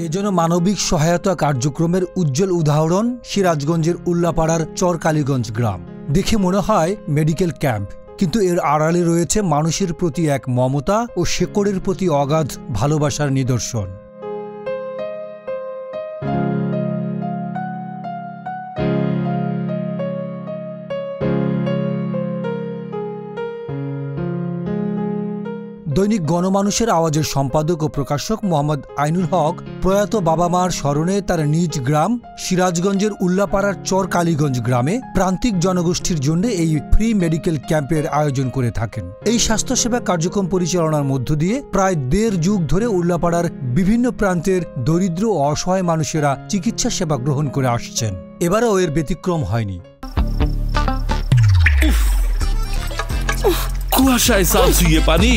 এজন্য মানবিক সহায়তা কার্যক্রমের উজ্জ্বল উদাহরণ সিরাজগঞ্জের উল্লাপাড়ার চর কালীগঞ্জ গ্রাম। দেখে মনে হয় মেডিকেল ক্যাম্প, কিন্তু এর আড়ালে রয়েছে মানুষের প্রতি এক মমতা ও শেকড়ের প্রতি অগাধ ভালোবাসার নিদর্শন। দৈনিক গণমানুষের আওয়াজের সম্পাদক ও প্রকাশক মোহাম্মদ আইনুল হক প্রয়াত বাবা মার স্মরণে তার নিজ গ্রাম সিরাজগঞ্জের উল্লাপাড়ার চর কালীগঞ্জ গ্রামে প্রান্তিক জনগোষ্ঠীর জন্য এই ফ্রি মেডিকেল ক্যাম্পের আয়োজন করে থাকেন। এই স্বাস্থ্যসেবা কার্যক্রম পরিচালনার মধ্য দিয়ে প্রায় ১.৫ যুগ ধরে উল্লাপাড়ার বিভিন্ন প্রান্তের দরিদ্র ও অসহায় মানুষেরা চিকিৎসা সেবা গ্রহণ করে আসছেন। এবারও এর ব্যতিক্রম হয়নি। কুয়াশায় সালসুইয়ে পানি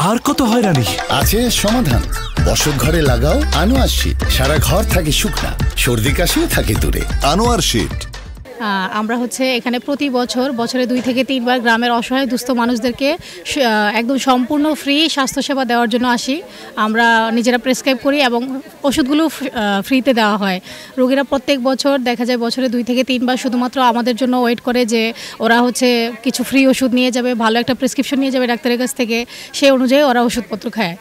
আর কত হয়রানি আছে সমাধান। বসত ঘরে লাগাও আনোয়ার শীট, সারা ঘর থাকে শুকনা, সর্দি কাশিও থাকে দূরে। আনোয়ার শীট। আমরা এখানে প্রতি বছরে 2 থেকে 3 বার গ্রামের অসহায় দুস্থ মানুষদেরকে একদম সম্পূর্ণ ফ্রি স্বাস্থ্যসেবা দেওয়ার জন্য আসি। আমরা নিজেরা প্রেসক্রাইব করি এবং ওষুধগুলো ফ্রিতে দেওয়া হয়। রোগীরা প্রত্যেক বছর দেখা যায় বছরে 2 থেকে 3 বার শুধুমাত্র আমাদের জন্য ওয়েট করে যে ওরা কিছু ফ্রি ওষুধ নিয়ে যাবে, ভালো একটা প্রেসক্রিপশন নিয়ে যাবে ডাক্তারের কাছ থেকে, সেই অনুযায়ী ওরা ওষুধপত্র খায়।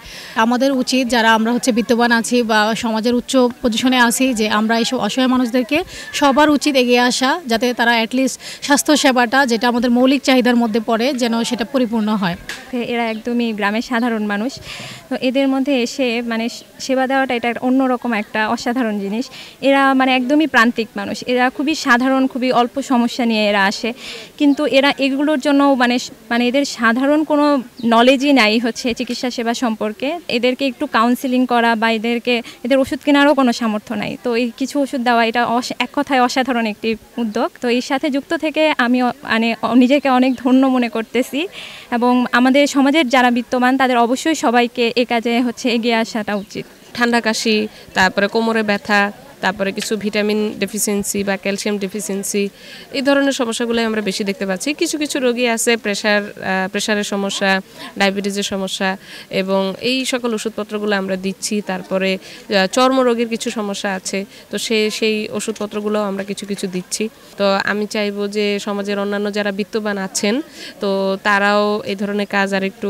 আমাদের উচিত যারা আমরা বিত্তবান আছি বা সমাজের উচ্চ পজিশনে আছি যে আমরা এইসব অসহায় মানুষদেরকে সবার উচিত এগিয়ে আসা, যাতে তারা অ্যাটলিস্ট স্বাস্থ্যসেবাটা যেটা আমাদের মৌলিক চাহিদার মধ্যে পড়ে যেন সেটা পরিপূর্ণ হয়। এরা একদমই গ্রামের সাধারণ মানুষ, তো এদের মধ্যে এসে সেবা দেওয়াটা এটা অন্যরকম একটা অসাধারণ জিনিস। এরা একদমই প্রান্তিক মানুষ, এরা খুবই সাধারণ, খুবই অল্প সমস্যা নিয়ে এরা আসে, কিন্তু এরা এগুলোর জন্য এদের সাধারণ কোনো নলেজই নাই চিকিৎসা সেবা সম্পর্কে। এদেরকে একটু কাউন্সিলিং করা বা এদের ওষুধ কেনারও কোনো সামর্থ্য নাই, তো এই কিছু ওষুধ দেওয়া এটা এক কথায় অসাধারণ একটি উদ্যোগ। তো এর সাথে যুক্ত থেকে আমি নিজেকে অনেক ধন্য মনে করতেছি এবং আমাদের সমাজের যারা বিত্তমান তাদের অবশ্যই সবাইকে এ কাজে এগিয়ে আসাটা উচিত। ঠান্ডা কাশি, তারপরে কোমরে ব্যথা, তারপরে কিছু ভিটামিন ডেফিসিয়েন্সি বা ক্যালসিয়াম ডেফিসিয়েন্সি, এই ধরনের সমস্যাগুলোই আমরা বেশি দেখতে পাচ্ছি। কিছু কিছু রোগী আছে প্রেশারের সমস্যা, ডায়াবেটিসের সমস্যা, এবং এই সকল ওষুধপত্রগুলো আমরা দিচ্ছি। তারপরে চর্মরোগের কিছু সমস্যা আছে, তো সেই ওষুধপত্রগুলো আমরা কিছু কিছু দিচ্ছি। তো আমি চাইবো যে সমাজের অন্যান্য যারা বিত্তবান আছেন তো তারাও এই ধরনের কাজ আর একটু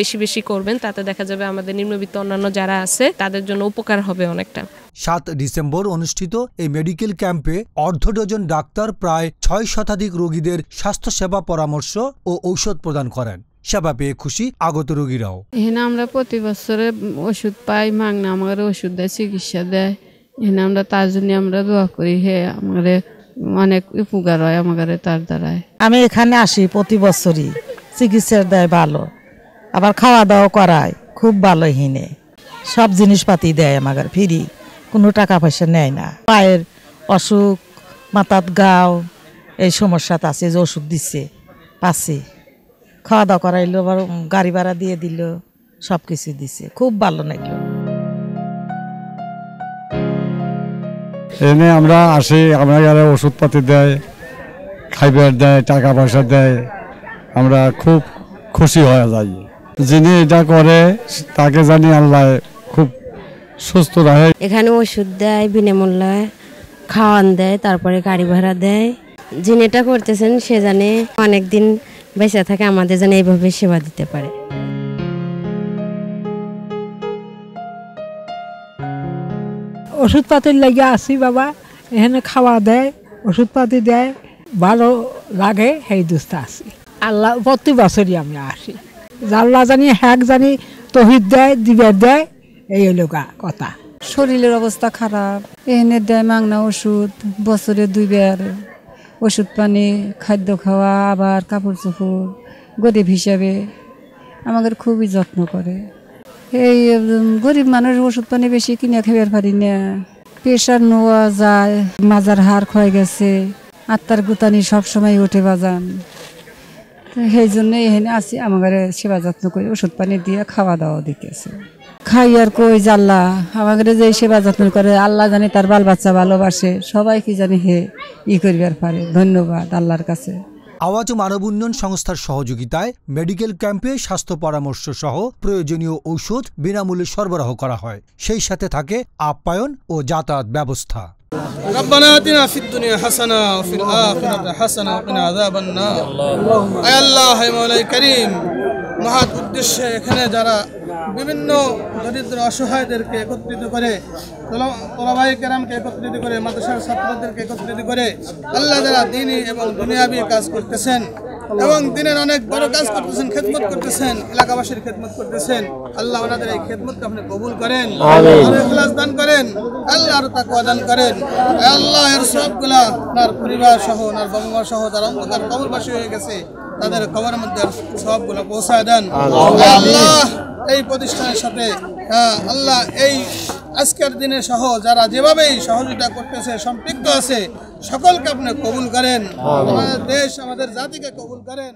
বেশি বেশি করবেন, তাতে দেখা যাবে আমাদের নিম্নবিত্ত অন্যান্য যারা আছে তাদের জন্য উপকার হবে অনেকটা। 7 ডিসেম্বর অনুষ্ঠিত এই মেডিকেল ক্যাম্পে 1/2 ডজন ডাক্তার প্রায় 6 শতাধিক রোগীদের স্বাস্থ্যসেবা পরামর্শ ও ঔষধ প্রদান করেন। সেবা পেয়ে খুশি আগত রোগীরাও। এখানে আমরা প্রতি বছরে ওষুধ পাই, মাগনা আমাদের ওষুধ দেয়, চিকিৎসা দেয়। এখানে আমরা তার জন্য আমরা দোয়া করি, আমাদের অনেক উপকার হয় আমাদের তার দ্বারায়। আমি এখানে আসি প্রতি বছরই, চিকিৎসা দেয় ভালো, আবার খাওয়া দাওয়া করায় খুব ভালো। এখানে সব জিনিসপাতি দেয় আমাদের ফ্রি, কোনো টাকা পয়সা নেয় না। পায়ের অসুখ, মাথাত গাও, এই সমস্যাটা আছে যে ওষুধ দিচ্ছে পাচ্ছি, খাওয়া দাওয়া করাইলো, আবার গাড়ি ভাড়া দিয়ে দিল, সব কিছু দিচ্ছে, খুব ভালো লাগলো। এনে আমরা আসি, আমরা ওষুধপাতি দেয়, খাইবার দেয়, টাকা পয়সা দেয়, আমরা খুব খুশি হয়ে যাই। যিনি এটা করে তাকে জানি আল্লাহ খুব সুস্থ রাখে। এখানে ওষুধ দেয় বিনামূল্যে, খাওয়ান দেয়, তারপরে গাড়ি ভাড়া দেয়। যিনি এটা করতেছেন সে জানে অনেকদিন বেঁচে থাকে, আমাদের যেন এইভাবে সেবা দিতে পারে। ওষুধপাতির লাগে আসি বাবা, এখানে খাওয়া দেয়, ওষুধপাতি দেয়, ভালো লাগে, সেই দুস্থ আসি। আল্লাহ প্রতি বছরই আমরা আসি, আল্লাহ জানি হ্যাক জানি তহিদ দেয়, দিবার দেয়, এই হলো কথা। শরীরের অবস্থা খারাপ, এনে দেয় মাগনা ওষুধ, বছরে 2 বার ওষুধ পানি, খাদ্য খাওয়া, আবার কাপড় চোপড়, গরিব হিসাবে আমাদের খুবই যত্ন করে। এই গরিব মানুষের ওষুধ পানি বেশি কিনে খাবার পারি না, প্রেশার নেওয়া যায়, মাজার হাড় ক্ষয়ে গেছে, আত্মার গুতানি সবসময় ওঠে বাজান, সেই জন্য এখানে আসি, আমাদের সেবা যত্ন করে ওষুধ পানি দিয়ে খাওয়া দাওয়া দিতেছে। খাই আর কই জাল্লা আমাদের যে সেবা যত্ন করে, আল্লাহ জানে তার বাল বাচ্চা ভালোবাসে, সবাই কি জানি করিবার পারে। ধন্যবাদ আল্লাহর কাছে। আওয়াজ মানব উন্নয়ন সংস্থার সহযোগিতায় মেডিকেল ক্যাম্পে স্বাস্থ্য পরামর্শ সহ প্রয়োজনীয় ঔষধ বিনামূল্যে সরবরাহ করা হয়। সেই সাথে থাকে আপ্যায়ন ও যাতায়াত ব্যবস্থা। ربنا آتنا في الدنيا حسنة وفي الآخرة حسنة وقنا عذاب النار আয় আল্লাহ হে মওলাই করিম মহৎ উদ্দেশ্যে এখানে যারা বিভিন্ন দরিদ্র অসহায়দেরকে একত্রিত করে তোলাবাই কেরামকে একত্রিত করে মাদ্রাসার ছাত্রদেরকে একত্রিত করে আল্লাহ যারা দ্বীনি এবং দুনিয়াবি কাজ করতেছেন এবং দিনের অনেক বড় কাজ করতেছেন, খেদমত করতেছেন, এলাকাবাসীর খেদমত করতেছেন, আল্লাহ ওনাদের এই খেদমতকে আপনি কবুল করেন, ইখলাস দান করেন, আল্লাহর তাকওয়া দান করেন। আল্লাহ এর সবগুলা ওনার পরিবার সহ ওনার বাবা মা সহ যারা অন্ধকার কবরবাসী হয়ে গেছে তাদের কবরের মধ্যে সবগুলো পৌঁছায় দেন। আল্লাহ এই প্রতিষ্ঠানের সাথে আল্লাহ এই আজকের দিনে সহ যারা যেভাবেই সহযোগিতা করতেছে সম্পৃক্ত আছে সকলকে আপনি কবুল করেন, আমাদের দেশ আমাদের জাতিকে কবুল করেন।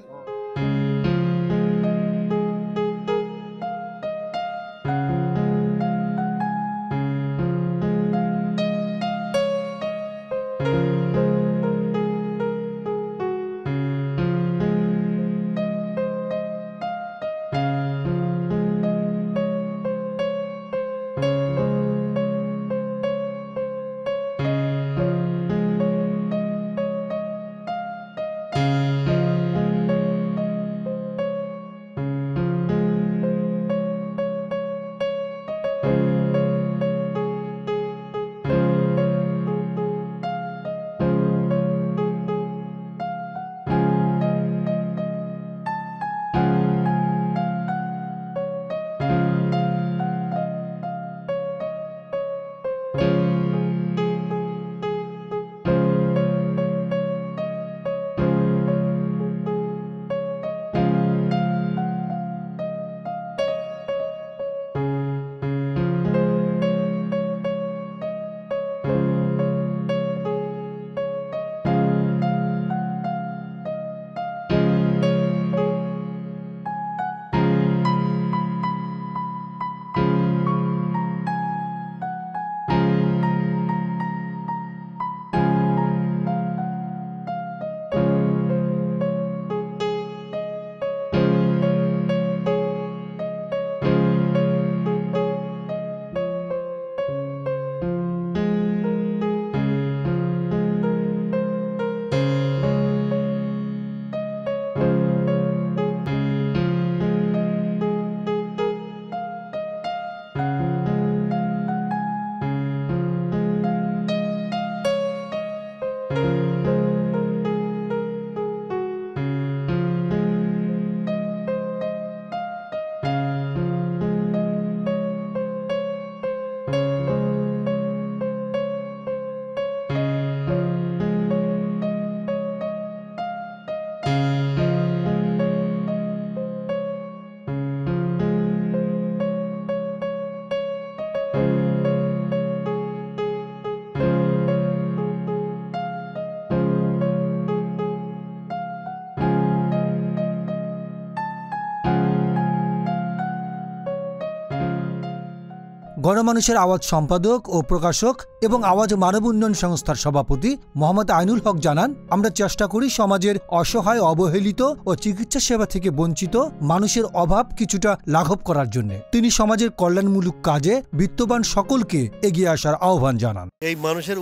গণমানুষের আওয়াজ সম্পাদক ও প্রকাশক এবং আওয়াজ মানব উন্নয়ন সংস্থার সভাপতি মোহাম্মদ আইনুল হক জানান, আমরা চেষ্টা করি সমাজের অসহায়, অবহেলিত ও চিকিৎসা সেবা থেকে বঞ্চিত মানুষের অভাব কিছুটা লাঘব করার জন্য। তিনি সমাজের কল্যাণমূলক কাজে বিত্তবান সকলকে এগিয়ে আসার আহ্বান জানান। এই মানুষের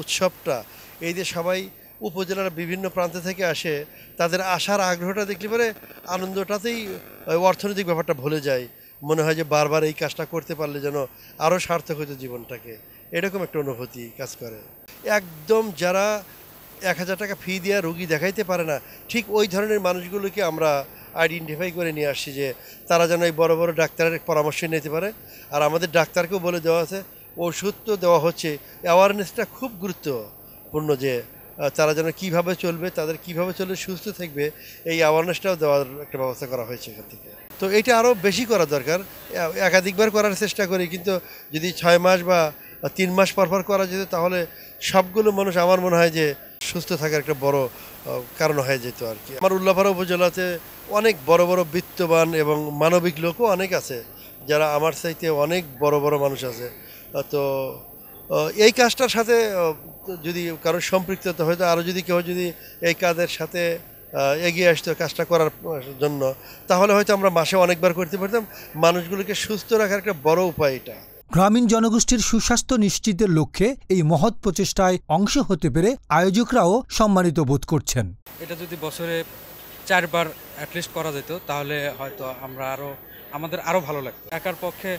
উৎসবটা এই যে সবাই উপজেলার বিভিন্ন প্রান্ত থেকে আসে, তাদের আসার আগ্রহটা দেখলে পরে আনন্দটাতেই অর্থনৈতিক ব্যাপারটা ভুলে যায়। মনে হয় যে বারবার এই কাজটা করতে পারলে যেন আরও সার্থক হতো জীবনটাকে, এরকম একটা অনুভূতি কাজ করে। একদম যারা 1000 টাকা ফি দিয়ে রোগী দেখাইতে পারে না, ঠিক ওই ধরনের মানুষগুলোকে আমরা আইডেন্টিফাই করে নিয়ে আসছি যে তারা যেন এই বড় বড় ডাক্তারের পরামর্শ নিতে পারে। আর আমাদের ডাক্তারকেও বলে দেওয়া আছে, ওষুধ তো দেওয়া হচ্ছে, অ্যাওয়ারনেসটা খুব গুরুত্বপূর্ণ যে তারা যেন কীভাবে চলবে, তাদের কীভাবে চললে সুস্থ থাকবে, এই অ্যাওয়ারনেসটাও দেওয়ার একটা ব্যবস্থা করা হয়েছে এখান থেকে। তো এটা আরও বেশি করা দরকার, একাধিকবার করার চেষ্টা করি, কিন্তু যদি 6 মাস বা 3 মাস পর করা যেত তাহলে সবগুলো মানুষ আমার মনে হয় যে সুস্থ থাকার একটা বড় কারণ হয়ে যেত আর কি। আমার উল্লাপাড়া উপজেলাতে অনেক বড় বড় বিত্তবান এবং মানবিক লোকও অনেক আছে, যারা আমার চাইতে অনেক বড় বড় মানুষ আছে। তো এই কাজটার সাথে যদি কারোর সম্পৃক্ততা হয়তো আরও যদি কেউ যদি এই কাজের সাথে এগিয়ে আসতো কাজটা করার জন্য, তাহলে হয়তো আমরা মাসে অনেকবার করতে পারতাম। মানুষগুলোকে সুস্থ রাখার একটা বড় উপায় এটা। গ্রামীণ জনগোষ্ঠীর সুস্বাস্থ্য নিশ্চিতের লক্ষ্যে এই মহৎ প্রচেষ্টায় অংশ হতে পেরে আয়োজকরাও সম্মানিত বোধ করছেন। এটা যদি বছরে 4 বার অ্যাটলিস্ট করা যেত তাহলে হয়তো আমাদের আরও ভালো লাগতো। একার পক্ষে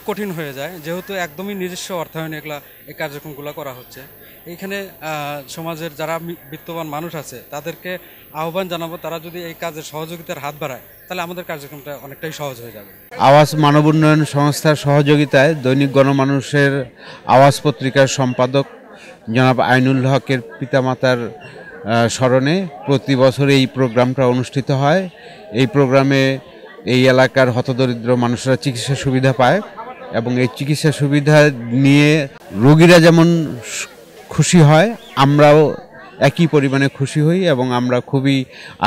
কঠিন হয়ে যায়, যেহেতু একদমই নিজস্ব অর্থায়নে এই কার্যক্রমগুলো করা হচ্ছে। এইখানে সমাজের যারা বিত্তবান মানুষ আছে তাদেরকে আহ্বান জানাবো, তারা যদি এই কাজের সহযোগিতার হাত বাড়ায় তাহলে আমাদের কার্যক্রমটা অনেকটাই সহজ হয়ে যাবে। আওয়াজ মানব উন্নয়ন সংস্থার সহযোগিতায় দৈনিক গণমানুষের আওয়াজ পত্রিকার সম্পাদক জনাব আইনুল হকের পিতামাতার স্মরণে প্রতি বছর এই প্রোগ্রামটা অনুষ্ঠিত হয়। এই প্রোগ্রামে এই এলাকার হতদরিদ্র মানুষরা চিকিৎসা সুবিধা পায় এবং এই চিকিৎসা সুবিধা নিয়ে রোগীরা যেমন খুশি হয়, আমরাও একই পরিমাণে খুশি হই এবং আমরা খুবই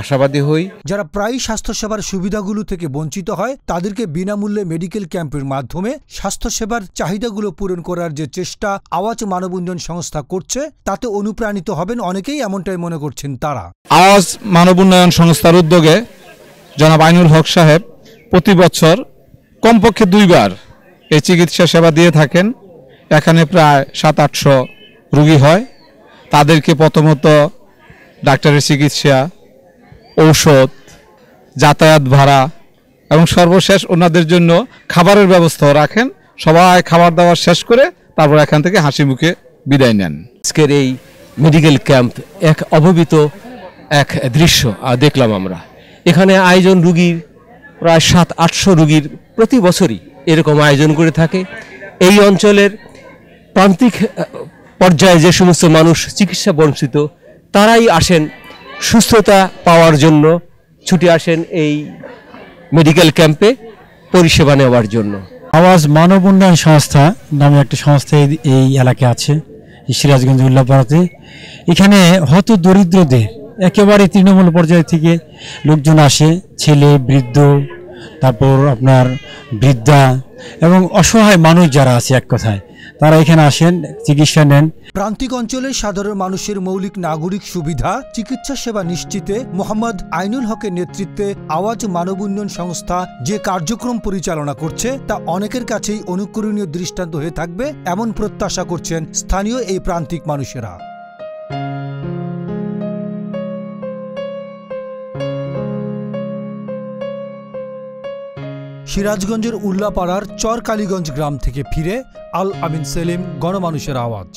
আশাবাদী হই। যারা প্রায়ই স্বাস্থ্যসেবার সুবিধাগুলো থেকে বঞ্চিত হয় তাদেরকে বিনামূল্যে মেডিকেল ক্যাম্পের মাধ্যমে স্বাস্থ্যসেবার চাহিদাগুলো পূরণ করার যে চেষ্টা আওয়াজ মানব উন্নয়ন সংস্থা করছে তাতে অনুপ্রাণিত হবেন অনেকেই, এমনটাই মনে করছেন তারা। আওয়াজ মানব উন্নয়ন সংস্থার উদ্যোগে জনাব আইনুল হক সাহেব প্রতি বছর কমপক্ষে 2 বার এই চিকিৎসা সেবা দিয়ে থাকেন। এখানে প্রায় 700-800 রোগী হয়। তাদেরকে প্রথমত ডাক্তারের চিকিৎসা, ঔষধ, যাতায়াত ভাড়া এবং সর্বশেষ ওনাদের জন্য খাবারের ব্যবস্থাও রাখেন। সবাই খাবার দাবার শেষ করে তারপর এখান থেকে হাসি মুখে বিদায় নেন। আজকের এই মেডিকেল ক্যাম্প এক অভাবিত এক দৃশ্য দেখলাম আমরা। এখানে আয়োজন রুগীর প্রায় 700-800 রুগীর প্রতি বছরই এরকম আয়োজন করে থাকে। এই অঞ্চলের প্রান্তিক পর্যায়ে যে সমস্ত মানুষ চিকিৎসা বঞ্চিত তারাই আসেন সুস্থতা পাওয়ার জন্য, ছুটে আসেন এই মেডিকেল ক্যাম্পে পরিষেবা নেওয়ার জন্য। আওয়াজ মানব উন্নয়ন সংস্থা নামে একটা সংস্থা এই এলাকায় আছে, সিরাজগঞ্জ উল্লাপাড়াতে। এখানে হত দরিদ্রদের একেবারে তৃণমূল পর্যায় থেকে লোকজন আসে, ছেলে, বৃদ্ধ, তারপর আপনার বৃদ্ধা এবং অসহায় মানুষ যারা আছে, এক কথায় তারা এখানে আসেন, চিকিৎসা নেন। প্রান্তিক অঞ্চলে সাধারণ মানুষের মৌলিক নাগরিক সুবিধা চিকিৎসা সেবা নিশ্চিতে মোহাম্মদ আইনুল হকের নেতৃত্বে আওয়াজ মানব উন্নয়ন সংস্থা যে কার্যক্রম পরিচালনা করছে তা অনেকের কাছেই অনুকরণীয় দৃষ্টান্ত হয়ে থাকবে এমন প্রত্যাশা করছেন স্থানীয় এই প্রান্তিক মানুষেরা। সিরাজগঞ্জের উল্লাপাড়ার চর কালীগঞ্জ গ্রাম থেকে ফিরে আল আমিন সেলিম, গণমানুষের আওয়াজ।